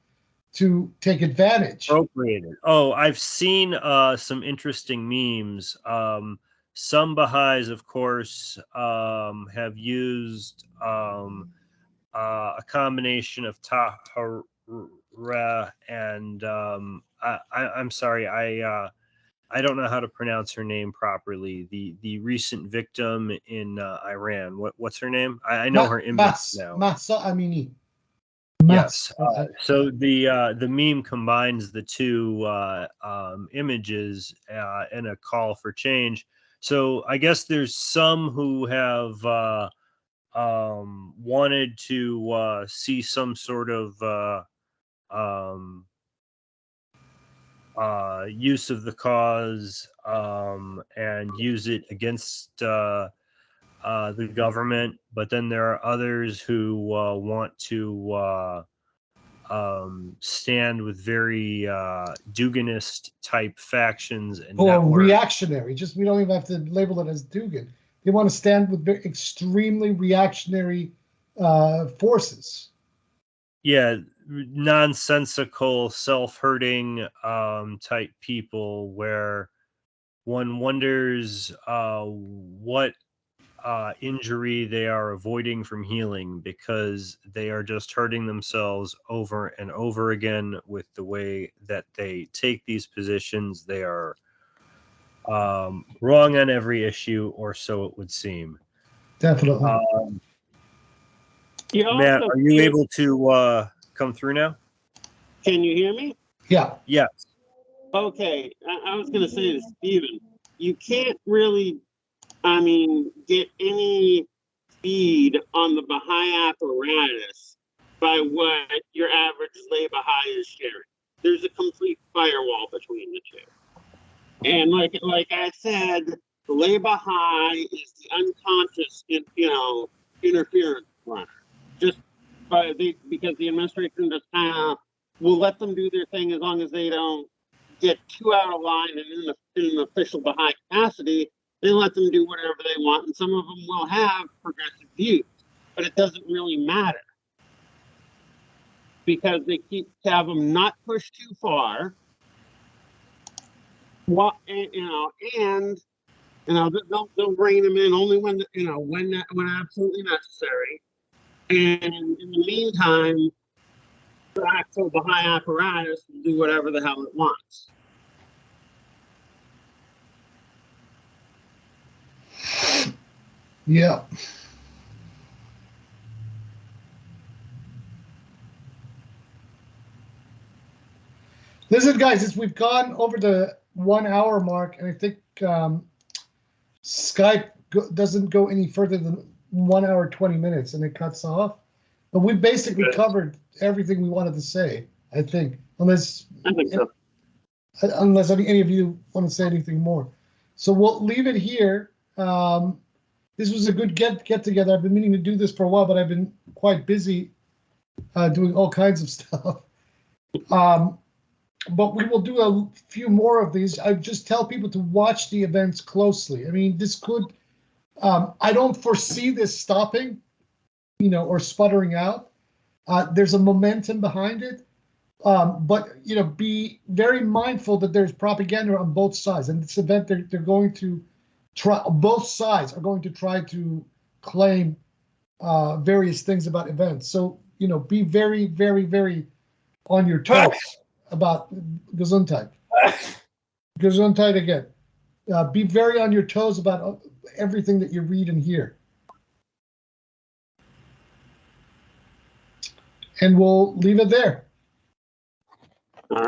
to take advantage. Appropriated. Oh, I've seen some interesting memes. Some Baha'is, of course, have used a combination of tahara and I'm sorry, I don't know how to pronounce her name properly. The recent victim in Iran. What's her name? I know her image now. Masa Amini. Yes. So the meme combines the two images in a call for change. So I guess there's some who have wanted to see some sort of um, use of the cause and use it against the government, but then there are others who want to stand with very Duganist type factions and Or networks. reactionary. Just we don't even have to label it as Dugan. They want to stand with extremely reactionary forces. Yeah, nonsensical, self-hurting type people, where one wonders what injury they are avoiding from healing, because they are just hurting themselves over and over again with the way that they take these positions. They are wrong on every issue, or so it would seem. Definitely. Matt, are you able to come through now? Can you hear me? Yeah. Yes. Okay, I was going to say to Stephen, you can't really, get any feed on the Baha'i apparatus by what your average lay Baha'i is sharing. There's a complete firewall between the two. And like I said, the lay Baha'i is the unconscious, interference runner. Just because the administration just kind of will let them do their thing as long as they don't get too out of line, and in an official Baha'i capacity, they let them do whatever they want, and some of them will have progressive views, but it doesn't really matter because they have them not pushed too far. And they'll rein them in only when when absolutely necessary. And in the meantime, the actual Baha'i apparatus will do whatever the hell it wants. Yeah. Listen, guys, we've gone over the 1 hour mark, and I think Skype doesn't go any further than 1 hour 20 minutes, and it cuts off. But we basically covered everything we wanted to say, I think, unless I think so. Unless any of you want to say anything more. So we'll leave it here. This was a good get together. I've been meaning to do this for a while, but I've been quite busy doing all kinds of stuff. But we will do a few more of these. I just tell people to watch the events closely. I mean, this could, I don't foresee this stopping, or sputtering out. There's a momentum behind it. But, be very mindful that there's propaganda on both sides. And this event, they're going to try, both sides are going to try to claim various things about events. So, you know, be very, very, very on your toes about Gesundheit. Gesundheit again. Be very on your toes about everything that you read and hear. And we'll leave it there.